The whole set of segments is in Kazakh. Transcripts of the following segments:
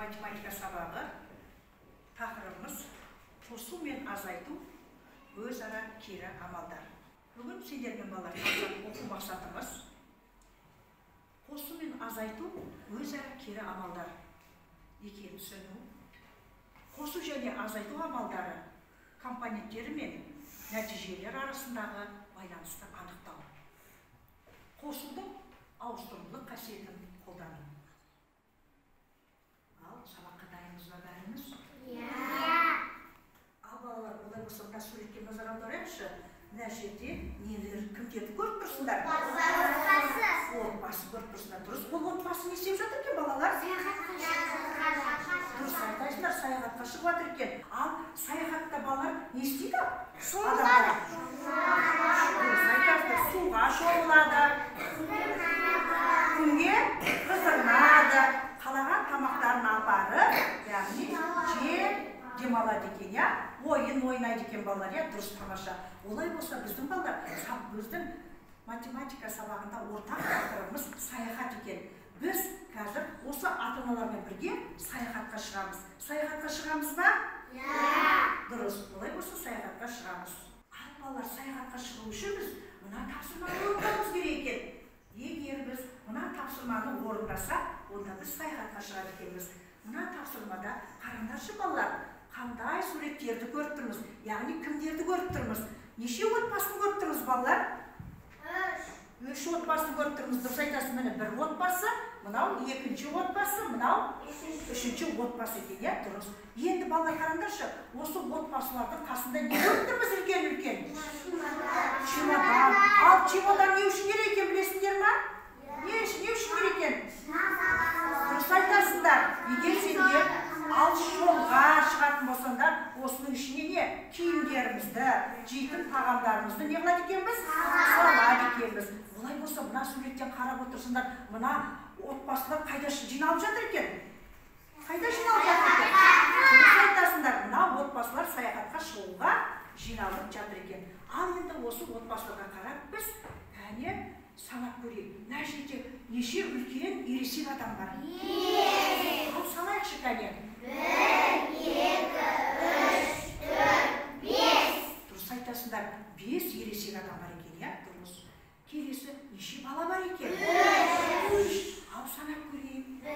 математика сабағы. Тақырыбымыз қосу мен азайту өзара кері амалдар. Бүгін сендермен балалар оқу мақсатымыз қосу мен азайту өзара кері амалдар екенін түсіну. Қосу және азайту амалдары компоненттері мен нәтижелер арасындағы байланысты анықтау. Қосудың ауыстырымдылық қасиетін қолдану. Ал сабаққа дайынбыз ба бәріміз? Ал балалар, олай болса мына суретке назар аударайықшы. Мына жерде нелер, кімдерді көріп тұрсыңдар? Отбасы көріп тұрсыңдар. Дұрыс, бұл отбасы не істеп жатыр екен балалар? Дұрыс айтасыңдар, саяхатқа шығып жатыр екен. Ал саяхатта балалар не істейді? Дұрыс айтасыңдар, суға шомылады, күнге қыздырынады, қалаған тамақтарын апарып, яғни демалады екен, я? Ойын ойнайды екен балалар, я? Дұрыс, тамаша. Олай болса біздің балалар, біздің математика сабағында ортақ тақырыбымыз саяхат екен. Біз қазір осы ата-аналармен бірге саяхатқа шығамыз. Саяхатқа шығамыз ба? Дұрыс, олай болса саяхатқа шығамыз. Ал балалар, саяхатқа шығу үшін біз мына тапсырманы орындауымыз керек екен. Егер біз мына тапсырманы орындасақ, онда біз саяхатқа шығады екенбіз. Мына тапсырмада қараңдаршы балалар, қандай суреттерді көріп тұрмыз, яғни кімдерді көріп тұрмыз. Неше отбасын көріп тұрмыз балалар? Үш отбасын көріп тұрмыз. Дұрыс айтасың, міне бір отбасы, мынау екінші отбасы, мынау үшінші отбасы екен, я? Дұрыс. Енді балалар қараңдаршы, осы отбасылардың қасында не көріп тұрмыз үлкен-үлкен? Чемодан. Ал чемодан не үшін керек екен, білесіңдер ма? Не үшін керек екен? Дұрыс айтасыңдар. Егер сендер алыс-жолға шығатын болсаңдар, осының ішіне не? Киімдерімізді, жейтін тағамдарымызды не қылады екенбіз? Салады екенбіз. Олай болса, мына суреттен қарап отырсыңдар, мына отбасылар қайда жиналып жатыр екен? Қайда жиналып жатыр екен? Дұрыс айтасыңдар, мына отбасылар саяхатқа шығуға жиналып жатыр екен. Ал енді осы отбасыларға қарап біз санап көрейік. Мына жерде неше үлкен ересек адам бар? Ал санайықшы кәне. 1, 2, 3, 4, 5. Дұрыс айтасыңдар, 5 ересек адам бар екен, я? Дұрыс. Келесі неше бала бар екен? 3. Ал санап көрейік. 1,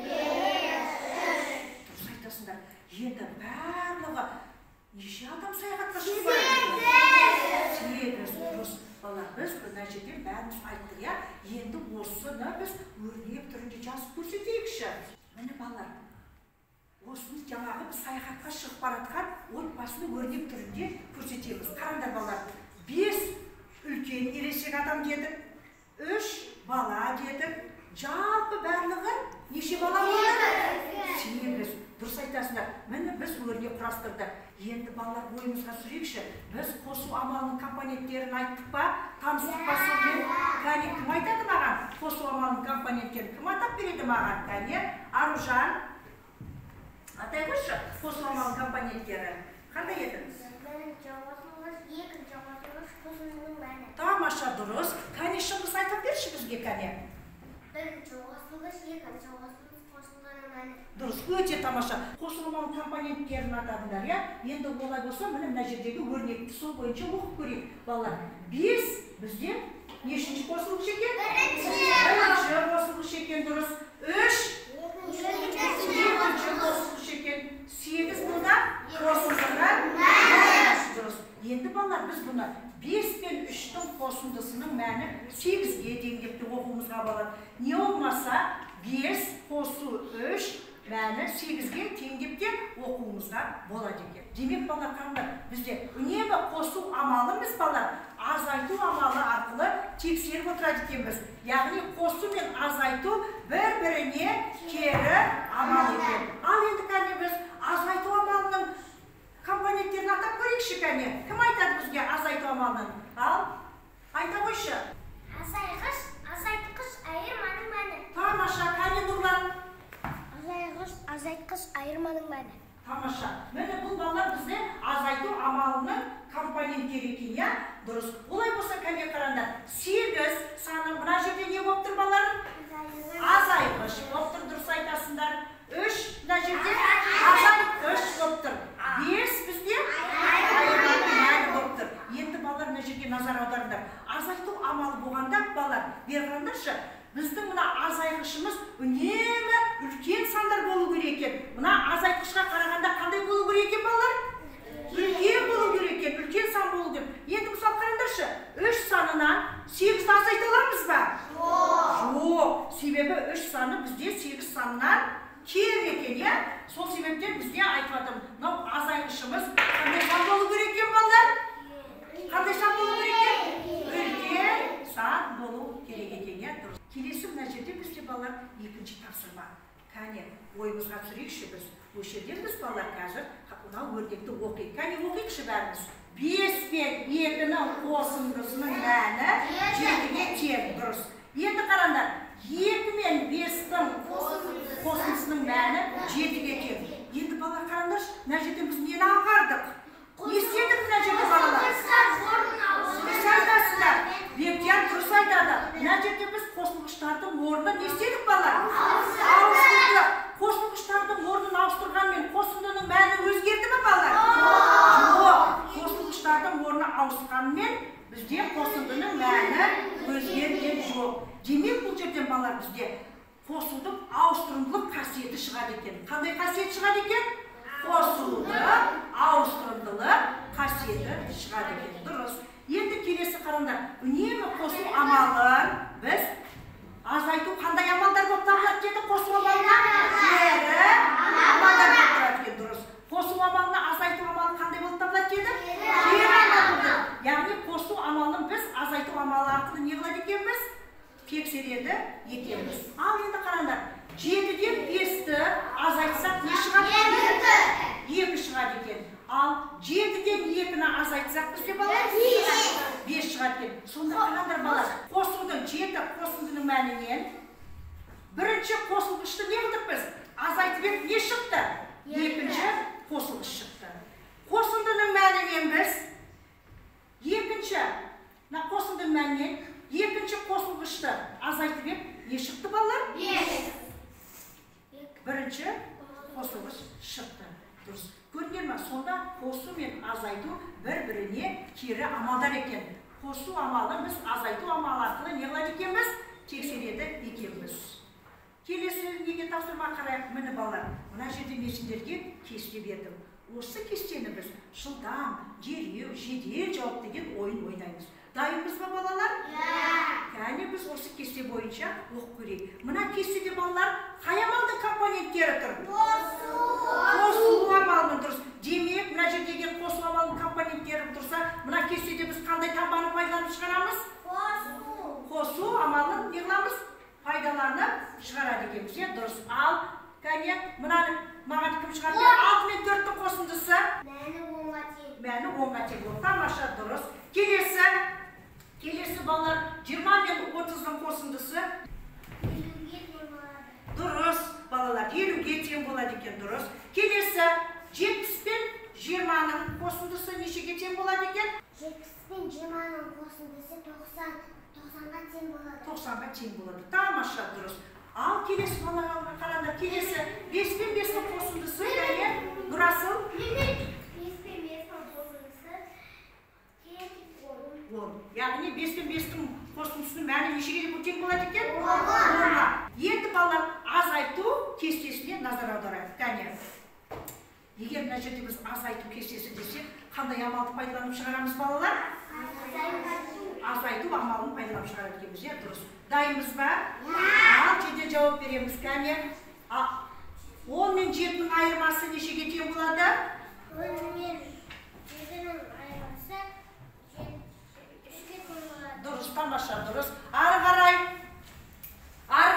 2, 3. Дұрыс айтасыңдар, енді барлығы неше адам саяхатқа шығып бар екен? 8. Дұрыс. Балалар, біз мына жерде бәріміз айттық, я? Енді осыны біз өрнек түрінде жазып көрсетейікші. Міне балалар, осыны жаңағы біз саяхатқа шығып баратқан отбасыны өрнек түрінде көрсетеміз. Қараңдар балалар, 5 үлкен ересек адам дедік, 3 бала дедік, жалпы барлығы неше бала болды? 8. Дұрыс айтасыңдар, міне біз өрнек құрастырдық. Енді балалар ойымызға сүрейікші, біз қосу амалының компоненттерін айттық па, таныстық па сонымен? Кәне, кім айтады маған? Қосу амалының компоненттерін кім атап береді маған? Кәне, Аружан. Атай қойшы, қосу амалының компоненттері. Қандай еді? Бірінші қосылғыш, екінші қосылғыш, қосылғының мәні. Тамаша, дұрыс. Кәне, шыңғыс айтып берші бізге, кәне. Бірінші қосылғыш, екінші қосылғыш, қосылғының мәні. Дұрыс, өте тамаша. Қосу амалының компоненттерін атадыңдар, я? Енді олай болса, міне жердегі өрнекті сол бойынша оқып көрейік. Балалар, 5 бізде нешінші қосылғыш екен? Бірінші қосылғыш екен, дұрыс. 3 екінші қосылғыш екен. 8 бұлда қосылғының мәні. Дұрыс. Енді балалар, біз бұны 5 пен 3-тің қосындысының мәні 8-ге тең деп оқуымызға болады. Не olmasa 5 қосу 3 мәні 8-ге тең деп оқуымызға болады екен. Демек балалар, қараңдар, бізде үнемі қосу амалымыз балалар азайту амалы арқылы тексеріп отырады екенбіз. Яғни қосу мен азайту бір-біріне кері амал екен. Ал енді кәне біз азайту амалының компоненттерін атап көрейікші кәне. Кім айтады бізге азайту амалының? Ал, айта қойшы. Азайғыш, азайтқыш, айырманың мәні. Тамаша, кәне Нұрлан. Азайтқыш, айырманың мәні. Тамаша. Міне бұл балалар бізде азайту амалының компоненттері екен, я? Дұрыс. Олай болса кәне қараңдар. 8 саны мына жерде не болып тұр балалар? Азайғыш болып тұр, дұрыс айтасыңдар. азайтқышымыз үнемі үлкен сандар болу керек екен. Мына азайтқышқа қарағанда қандай болу керек екен балалар? Үлкен болу керек екен, үлкен сан болу керек. Енді мысалы қараңдаршы, 3 санынан 8-ті азайта аламыз ба? Жоқ. Себебі 3 саны бізде 8 санынан кем екен, иә? Сол себептен бізде айтып жатырмын. Мынау азайтқышымыз қандай сан болу керек екен балалар? Қандай сан болу керек екен? Үлкен сан болу керек екен, иә? Дұрыс. Келесі мына жерде бізде балалар екінші тапсырма. Кәне, ойымызға түсірейікші біз. Осы жерде біз балалар қазір мынау өрнекті оқиық. Кәне оқиықшы бәріміз. 5 пен 2-ның қосындысының мәні 7-ге тең. Дұрыс. Енді қараңдар. 2 мен 5-дің қосындысының мәні 7-ге тең. Енді балалар қараңдаршы, мына жерде біз нені аңғардық? Не істедік мына жерде балалар? Дұрыс айтасыздар. Бектияр дұрыс айтады. Мына жерде біз қосылғыштардың орнын не істедік балалар? Ауыстырдық. Қосылғыштардың орнын ауыстырғанмен қосындының мәні өзгерді ме балалар? Жоқ. Қосылғыштардың орны ауысқанмен бізде қосындының мәні өзгерген жоқ. Демек бұл жерден балалар бізде қосудың ауыстырымдылық қасиеті шығады екен. Қандай қасиет шығады екен? Қосудың ауыстырымдылық қасиеті шығады екен. Дұрыс. Енді келесі қараңдар. Үнемі қосу амалын біз азайту қандай амалдар болып табылады деді? Қосу амалына кері амалдар болып табылады екен. Дұрыс. Қосу амалына азайту амалы қандай болып табылады деді? Кері амал. Яғни қосу амалын біз азайту амалы арқылы не қылады екенбіз? Тексереді екенбіз. Ал енді қараңдар. 7-ден 5-ті азайтсақ не шығады? 2 шығады екен. Ал 7-ден 2-ні азайтсақ бізде балалар 5 шығады екен. Сонда қараңдар балалар. Қосудың 7 қосындының мәнінен бірінші қосылғышты не қылдық біз? Азайтып ек не шықты? Екінші қосылғыш шықты. Қосындының мәнінен біз екінші қосындың мәнінен екінші қосылғышты азайтып ек не шықты балалар? Бірінші қосылғыш шықты. Дұрыс. Көрдіңдер ме? Сонда қосу мен азайту бір-біріне кері амалдар екен. Қосу амалын біз азайту амалы арқылы не қылады екенбіз? Тексереді екенбіз. Келесі неге тапсырма қарайық? Міне балалар, мына жерде мен сендерге кесте бердім. Осы кестені біз жылдам, дереу, жедел жауап деген ойын ойнаймыз. Дайынбыз ба балалар? Кәне біз осы кесте бойынша оқып көрейік. Мына кестеде балалар қай амалдың компоненттері тұр? Қосу амалының дұрыс. Демек, мына жердегі қосу амалының компоненттері тұрса, мына кестеде біз қандай таңбаны пайдаланып шығарамыз? Қосу амалын не қыламыз? Пайдаланып шығарады екенбіз. Дұрыс. Ал, кәне, маған кім шығарды? 6 мен 4-тің қосындысы? Мәні 10-ға тең болды. Тамаша, дұрыс. Келесі балалар 20 мен 30-ның қосындысы? 50-ге тең болады. Дұрыс, балалар 50-ге тең болады екен. Дұрыс. Келесі 70 пен 20-ның қосындысы нешеге тең болады екен? 70 пен 20-ның қосындысы 90-ға тең болады. 90-ға тең болады. Тамаша, дұрыс. Ал келесі балаларға қараңдар. Келесі 5 пен 5-ның қосындысы яғни Нұрасыл? 5 пен 5-ның қосындысы 10. Яғни 5 пен 5-ның қосындысының мәні нешеге тең болады екен? 10-ға. Енді балалар азайту кестесіне назар аударайық. Кәне. Егер мына жерде біз азайту кестесі десек, қандай амалды пайдаланып шығарамыз балалар? Азайту амалын пайдаланып шығарады екенбіз, дұрыс. Дайынбыз ба? Ал жедел жауап береміз. Кәне. 10 мен 7-ның айырмасы нешеге тең болады? 10 мен 7-ның айырмасы 3-ге тең болады. Дұрыс, тамаша, дұрыс. Ары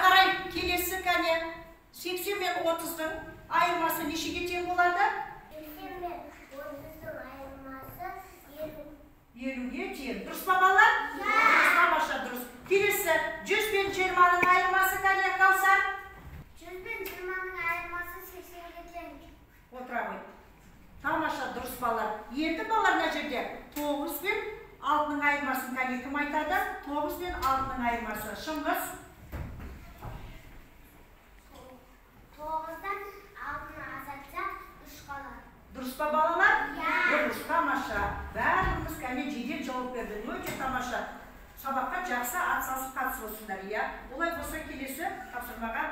қарай келесі кәне 80 мен 30-ның айырмасы нешеге тең болады? 80 мен 30-ның айырмасы 50-ге тең. Дұрыс па балалар? Дұрыс, тамаша, дұрыс. Келесі 100 мен 20-ның айырмасы кәне қалса? 100 мен 20-ның айырмасы 80-ге тең. Отыра қой. Тамаша, дұрыс балалар. Енді балалар мына жерде 9 мен 6-ның айырмасын кәне кім айтады? 9 мен 6-ның айырмасы. Шыңғыс? 9-дан 6-ны азайтсақ 3 қалады. Дұрыс па балалар? Дұрыс, тамаша. Бәріміз кәне жедел жауап берді. Өте тамаша. сабаққа жақсы атсалысып қатысып отырсыңдар, иә. Олай болса келесі тапсырмаға